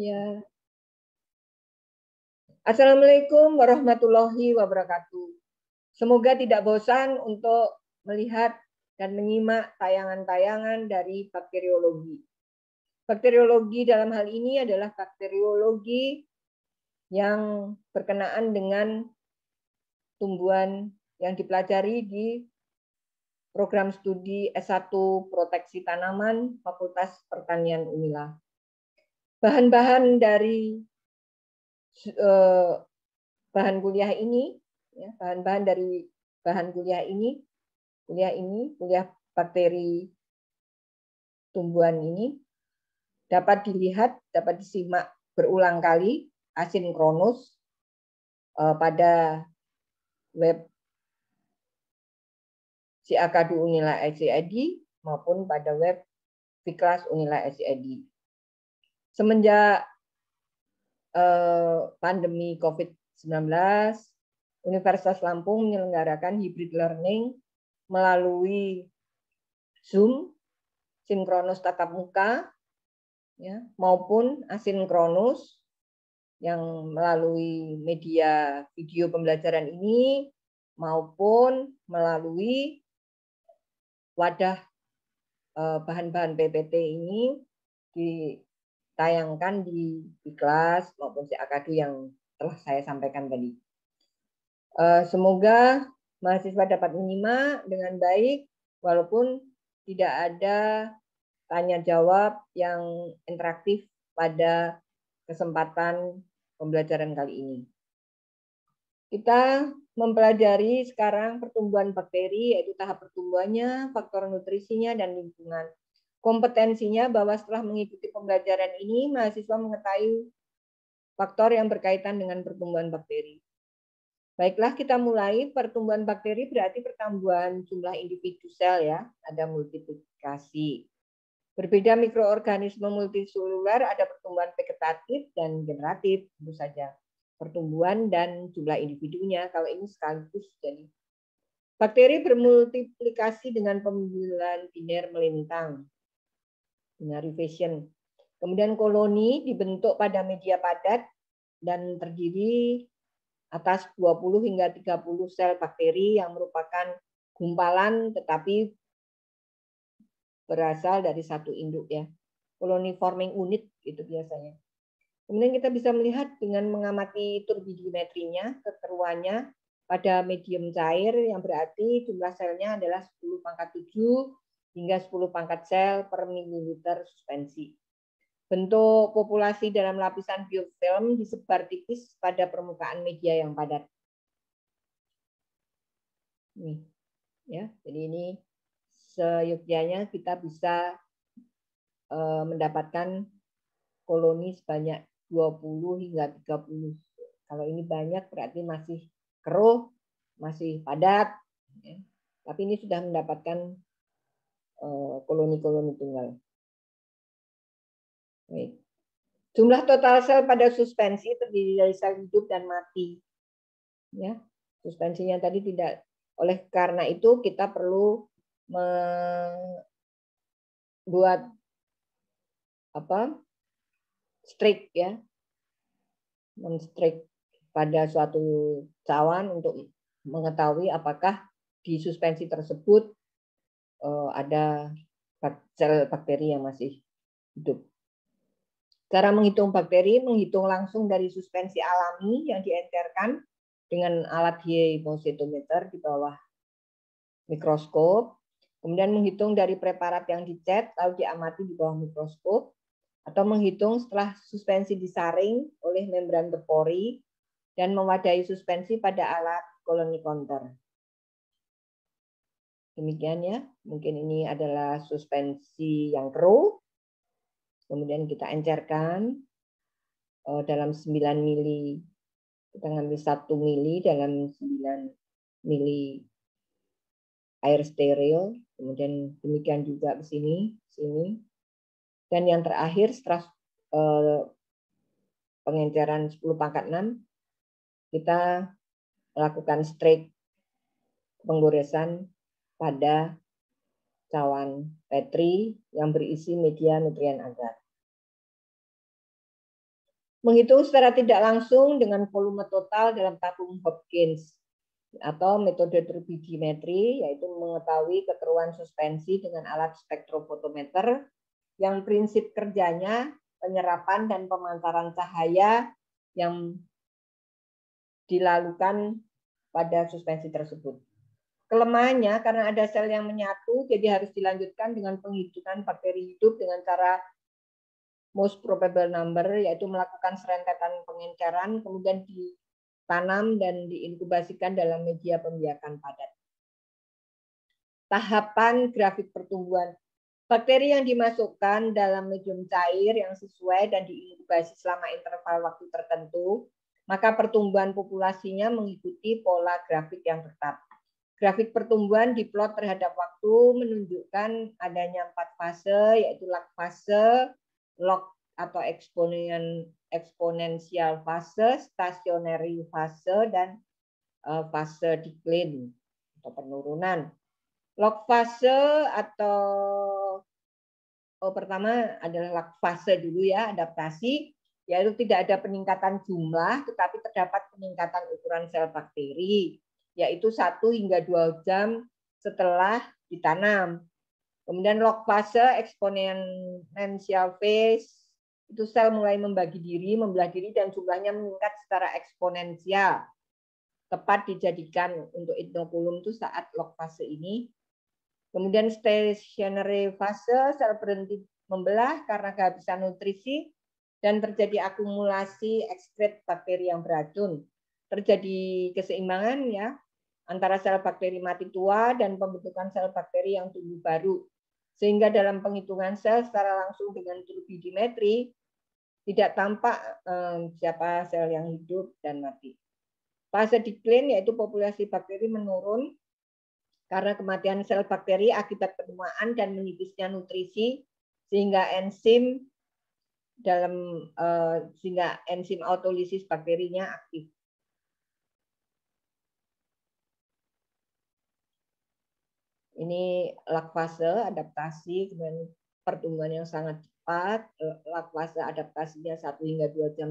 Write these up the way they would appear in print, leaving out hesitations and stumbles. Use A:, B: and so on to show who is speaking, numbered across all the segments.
A: Ya. Assalamualaikum warahmatullahi wabarakatuh. Semoga tidak bosan untuk melihat dan menyimak tayangan-tayangan dari bakteriologi. Bakteriologi dalam hal ini adalah bakteriologi yang berkenaan dengan tumbuhan yang dipelajari di program studi S1 Proteksi Tanaman Fakultas Pertanian Unila. Bahan-bahan dari bahan kuliah ini, bahan-bahan dari bahan kuliah bakteri tumbuhan ini dapat dilihat, dapat disimak berulang kali asinkronus pada web CAKD Unila SCID maupun pada web Fiklas Unila SCID. Semenjak pandemi COVID-19, Universitas Lampung menyelenggarakan hybrid learning melalui Zoom, sinkronus tatap muka, maupun asinkronus yang melalui media video pembelajaran ini, maupun melalui wadah bahan-bahan PPT ini ditayangkan di kelas maupun CAKD yang telah saya sampaikan tadi. Semoga mahasiswa dapat menyimak dengan baik walaupun tidak ada tanya jawab yang interaktif pada kesempatan pembelajaran kali ini. Kita mempelajari sekarang pertumbuhan bakteri, yaitu tahap pertumbuhannya, faktor nutrisinya, dan lingkungan. Kompetensinya bahwa setelah mengikuti pembelajaran ini, mahasiswa mengetahui faktor yang berkaitan dengan pertumbuhan bakteri. Baiklah, kita mulai. Pertumbuhan bakteri berarti pertumbuhan jumlah individu sel, ya, ada multiplikasi. Berbeda mikroorganisme multiseluler, ada pertumbuhan vegetatif dan generatif, tentu saja. Pertumbuhan dan jumlah individunya, kalau ini sekaligus jadi. Bakteri bermultiplikasi dengan pembibilan biner melintang, binary fission. Kemudian koloni dibentuk pada media padat dan terdiri atas 20 hingga 30 sel bakteri yang merupakan gumpalan tetapi berasal dari satu induk, ya. Colony forming unit itu biasanya. Kemudian kita bisa melihat dengan mengamati turbidimetrinya, kekeruannya pada medium cair yang berarti jumlah selnya adalah 10⁻⁷ hingga 10⁻⁷ sel per mililiter suspensi. Bentuk populasi dalam lapisan biofilm disebar tipis pada permukaan media yang padat. Nih, ya, jadi ini seyogyanya kita bisa mendapatkan koloni sebanyak 20 hingga 30. Kalau ini banyak berarti masih keruh, masih padat, ya. Tapi ini sudah mendapatkan koloni-koloni tunggal. Baik. Jumlah total sel pada suspensi terdiri dari sel hidup dan mati. Ya, suspensinya tadi tidak. Oleh karena itu kita perlu membuat strik, ya, menstrik pada suatu cawan untuk mengetahui apakah di suspensi tersebut ada sel bakteri yang masih hidup. Cara menghitung bakteri, menghitung langsung dari suspensi alami yang diencerkan dengan alat hemositometer di bawah mikroskop, kemudian menghitung dari preparat yang dicet lalu diamati di bawah mikroskop, atau menghitung setelah suspensi disaring oleh membran berpori dan mewadahi suspensi pada alat colony counter. Demikian, ya, mungkin ini adalah suspensi yang keruh. Kemudian kita encerkan dalam 9 mili, kita ngambil 1 mili dalam 9 mili air steril. Kemudian demikian juga ke sini. Dan yang terakhir setelah pengenceran 10⁻⁶, kita melakukan strik penggoresan pada cawan Petri yang berisi media nutrien agar. Menghitung secara tidak langsung dengan volume total dalam tabung Hopkins atau metode turbidimetri, yaitu mengetahui kekeruan suspensi dengan alat spektrofotometer yang prinsip kerjanya penyerapan dan pemantaran cahaya yang dilakukan pada suspensi tersebut. Kelemahannya karena ada sel yang menyatu, jadi harus dilanjutkan dengan penghitungan bakteri hidup dengan cara most probable number, yaitu melakukan serentetan pengenceran, kemudian ditanam dan diinkubasikan dalam media pembiakan padat. Tahapan grafik pertumbuhan. Bakteri yang dimasukkan dalam medium cair yang sesuai dan diinkubasi selama interval waktu tertentu, maka pertumbuhan populasinya mengikuti pola grafik yang tetap. Grafik pertumbuhan diplot terhadap waktu menunjukkan adanya 4 fase, yaitu lag fase, log atau eksponensial fase, stationary fase, dan fase decline atau penurunan. Log fase atau pertama adalah lag fase dulu ya, adaptasi, yaitu tidak ada peningkatan jumlah, tetapi terdapat peningkatan ukuran sel bakteri, yaitu 1 hingga 2 jam setelah ditanam. Kemudian log fase, exponential phase, itu sel mulai membagi diri, membelah diri, dan jumlahnya meningkat secara eksponensial. Tepat dijadikan untuk inokulum itu saat log fase ini. Kemudian stationary fase, sel berhenti membelah karena kehabisan nutrisi, dan terjadi akumulasi ekskret bakteri yang beracun. Terjadi keseimbangan ya antara sel bakteri mati tua dan pembentukan sel bakteri yang tumbuh baru. Sehingga dalam penghitungan sel secara langsung dengan turbidimetri, tidak tampak siapa sel yang hidup dan mati. Fase decline yaitu populasi bakteri menurun karena kematian sel bakteri akibat penuaan dan menipisnya nutrisi, sehingga enzim autolisis bakterinya aktif. Ini lag fase adaptasi, kemudian pertumbuhan yang sangat cepat, lag fase adaptasinya 1 hingga 2 jam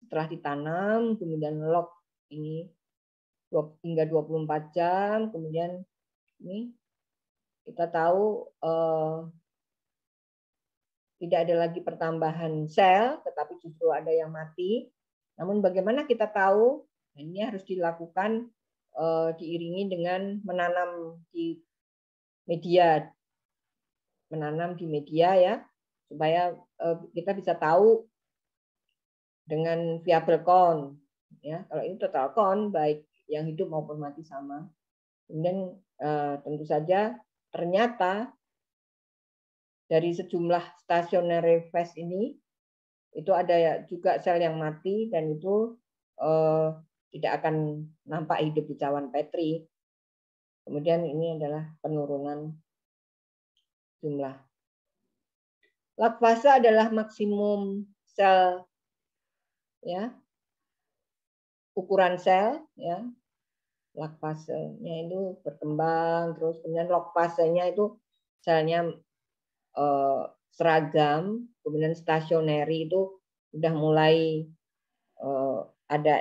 A: setelah ditanam, kemudian log ini hingga 24 jam, kemudian ini kita tahu tidak ada lagi pertambahan sel, tetapi justru ada yang mati. Namun bagaimana kita tahu? Ini harus dilakukan diiringi dengan menanam di media ya, supaya kita bisa tahu dengan variable count ya. Kalau ini total count baik yang hidup maupun mati sama. Kemudian tentu saja ternyata dari sejumlah stationary phase ini itu ada juga sel yang mati dan itu tidak akan nampak hidup di cawan Petri. Kemudian ini adalah penurunan jumlah. Lag fase adalah maksimum sel ya, ukuran sel ya. Lag fasenya itu berkembang terus, kemudian log fasenya itu selnya seragam, kemudian stationary itu sudah mulai ada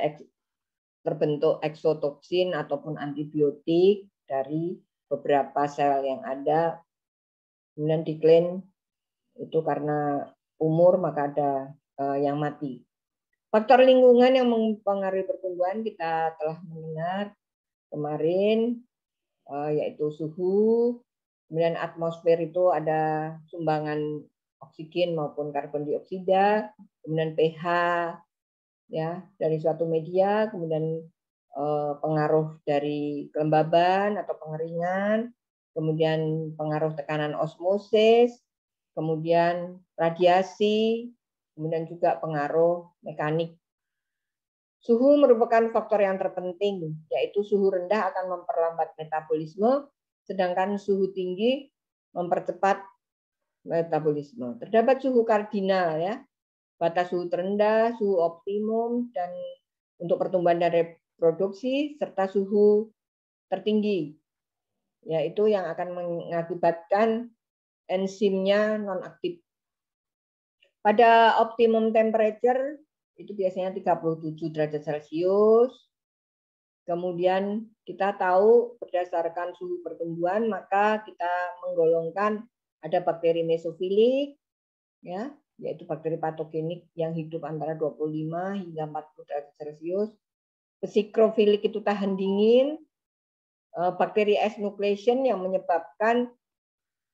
A: terbentuk eksotoksin ataupun antibiotik dari beberapa sel yang ada. Kemudian decline itu karena umur, maka ada yang mati. Faktor lingkungan yang mempengaruhi pertumbuhan kita telah mendengar kemarin, yaitu suhu, kemudian atmosfer itu ada sumbangan oksigen maupun karbon dioksida, kemudian pH ya dari suatu media, kemudian pengaruh dari kelembaban atau pengeringan, kemudian pengaruh tekanan osmosis, kemudian radiasi, kemudian juga pengaruh mekanik. Suhu merupakan faktor yang terpenting, yaitu suhu rendah akan memperlambat metabolisme, sedangkan suhu tinggi mempercepat metabolisme. Terdapat suhu kardinal ya, batas suhu terendah, suhu optimum dan untuk pertumbuhan dan reproduksi, serta suhu tertinggi, yaitu yang akan mengakibatkan enzimnya nonaktif. Pada optimum temperature itu biasanya 37 derajat Celcius. Kemudian kita tahu berdasarkan suhu pertumbuhan, maka kita menggolongkan ada bakteri mesofilik, ya, yaitu bakteri patogenik yang hidup antara 25 hingga 40 derajat Celcius. Psikrofilik itu tahan dingin, bakteri S. nucleation yang menyebabkan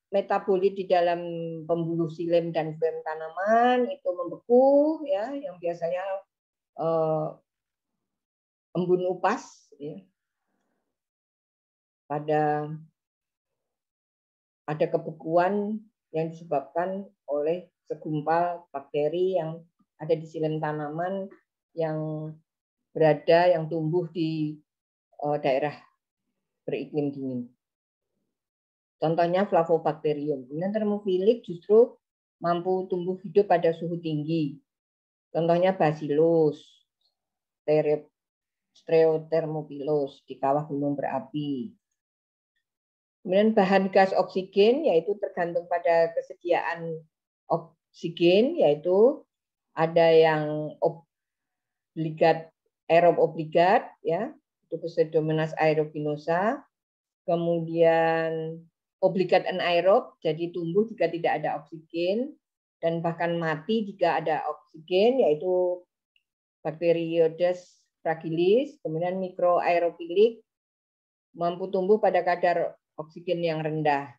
A: metabolit di dalam pembuluh xilem dan flem tanaman itu membeku, ya, yang biasanya embun upas, ya. Ada kebekuan yang disebabkan oleh segumpal bakteri yang ada di xilem tanaman yang tumbuh di daerah beriklim dingin. Contohnya Flavobacterium. Kemudian termofilik justru mampu tumbuh hidup pada suhu tinggi. Contohnya Bacillus Stereothermophilus di kawah gunung berapi. Kemudian bahan gas oksigen yaitu tergantung pada kesediaan oksigen, yaitu ada yang obligat, aerob obligat, ya, itu Pseudomonas aeruginosa. Kemudian obligat anaerob, jadi tumbuh jika tidak ada oksigen dan bahkan mati jika ada oksigen, yaitu Bacteroides fragilis. Kemudian mikroaerofilik, mampu tumbuh pada kadar oksigen yang rendah,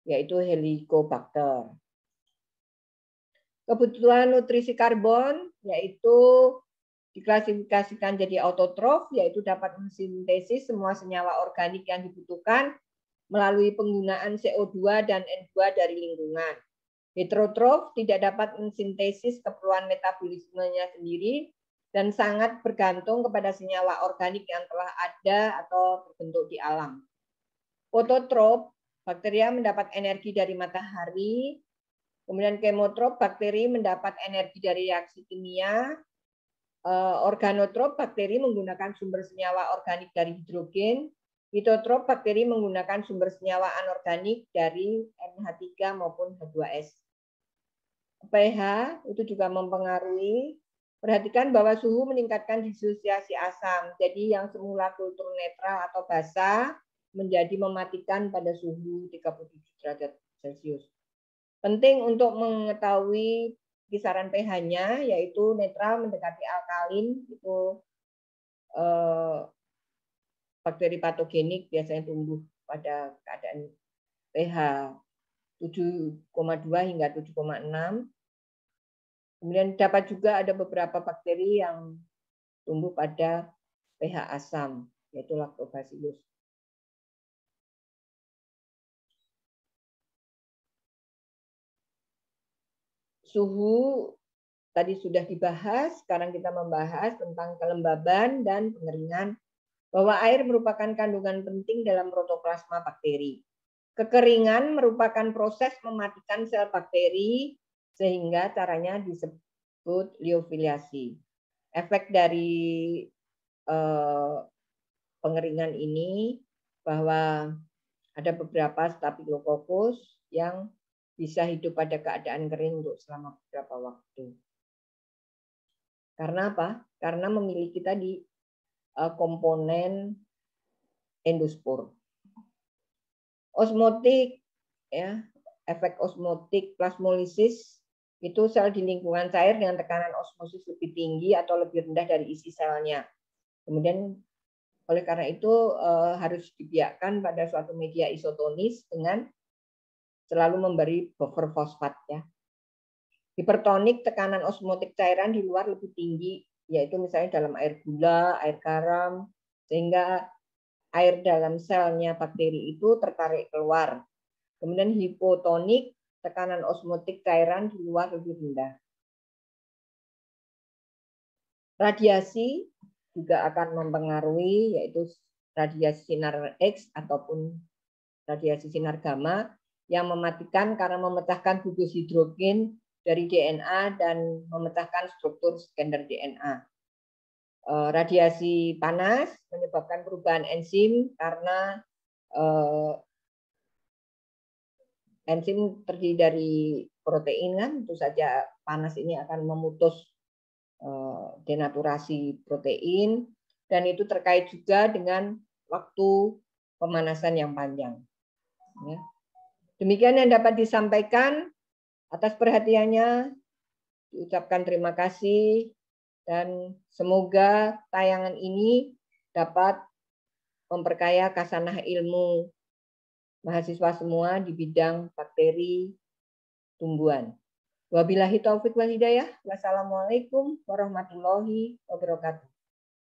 A: yaitu Helicobacter. Kebutuhan nutrisi karbon yaitu diklasifikasikan jadi autotrof, yaitu dapat mensintesis semua senyawa organik yang dibutuhkan melalui penggunaan CO2 dan N2 dari lingkungan. Heterotrof tidak dapat mensintesis keperluan metabolismenya sendiri dan sangat bergantung kepada senyawa organik yang telah ada atau terbentuk di alam. Autotrof, bakteria mendapat energi dari matahari. Kemudian kemotrof, bakteri mendapat energi dari reaksi kimia. Organotrof, bakteri menggunakan sumber senyawa organik dari hidrogen. Hitotrof, bakteri menggunakan sumber senyawa anorganik dari NH3 maupun H2S. pH itu juga mempengaruhi. Perhatikan bahwa suhu meningkatkan disosiasi asam. Jadi yang semula kultur netral atau basah menjadi mematikan pada suhu 37 derajat Celcius. Penting untuk mengetahui kisaran pH-nya, yaitu netral mendekati alkalin, itu bakteri patogenik biasanya tumbuh pada keadaan pH 7,2 hingga 7,6. Kemudian dapat juga ada beberapa bakteri yang tumbuh pada pH asam, yaitu Lactobacillus. Suhu tadi sudah dibahas, sekarang kita membahas tentang kelembaban dan pengeringan, bahwa air merupakan kandungan penting dalam protoplasma bakteri. Kekeringan merupakan proses mematikan sel bakteri sehingga caranya disebut liofiliasi. Efek dari pengeringan ini bahwa ada beberapa Staphylococcus yang bisa hidup pada keadaan kering untuk selama beberapa waktu. Karena apa? Karena memiliki tadi komponen endospor. Osmotik, ya, efek osmotik plasmolisis itu sel di lingkungan cair dengan tekanan osmosis lebih tinggi atau lebih rendah dari isi selnya. Kemudian oleh karena itu harus dibiarkan pada suatu media isotonis dengan selalu memberi buffer fosfat, ya. Hipertonik, tekanan osmotik cairan di luar lebih tinggi, yaitu misalnya dalam air gula, air garam, sehingga air dalam selnya bakteri itu tertarik keluar. Kemudian hipotonik, tekanan osmotik cairan di luar lebih rendah. Radiasi juga akan mempengaruhi, yaitu radiasi sinar X ataupun radiasi sinar gamma yang mematikan karena memecahkan gugus hidrogen dari DNA dan memecahkan struktur sekunder DNA. Radiasi panas menyebabkan perubahan enzim karena enzim terdiri dari protein, kan, tentu saja panas ini akan memutus denaturasi protein, dan itu terkait juga dengan waktu pemanasan yang panjang. Ya. Demikian yang dapat disampaikan. Atas perhatiannya diucapkan terima kasih, dan semoga tayangan ini dapat memperkaya khasanah ilmu mahasiswa semua di bidang bakteri tumbuhan. Wabillahi taufik wal hidayah. Wassalamualaikum warahmatullahi wabarakatuh.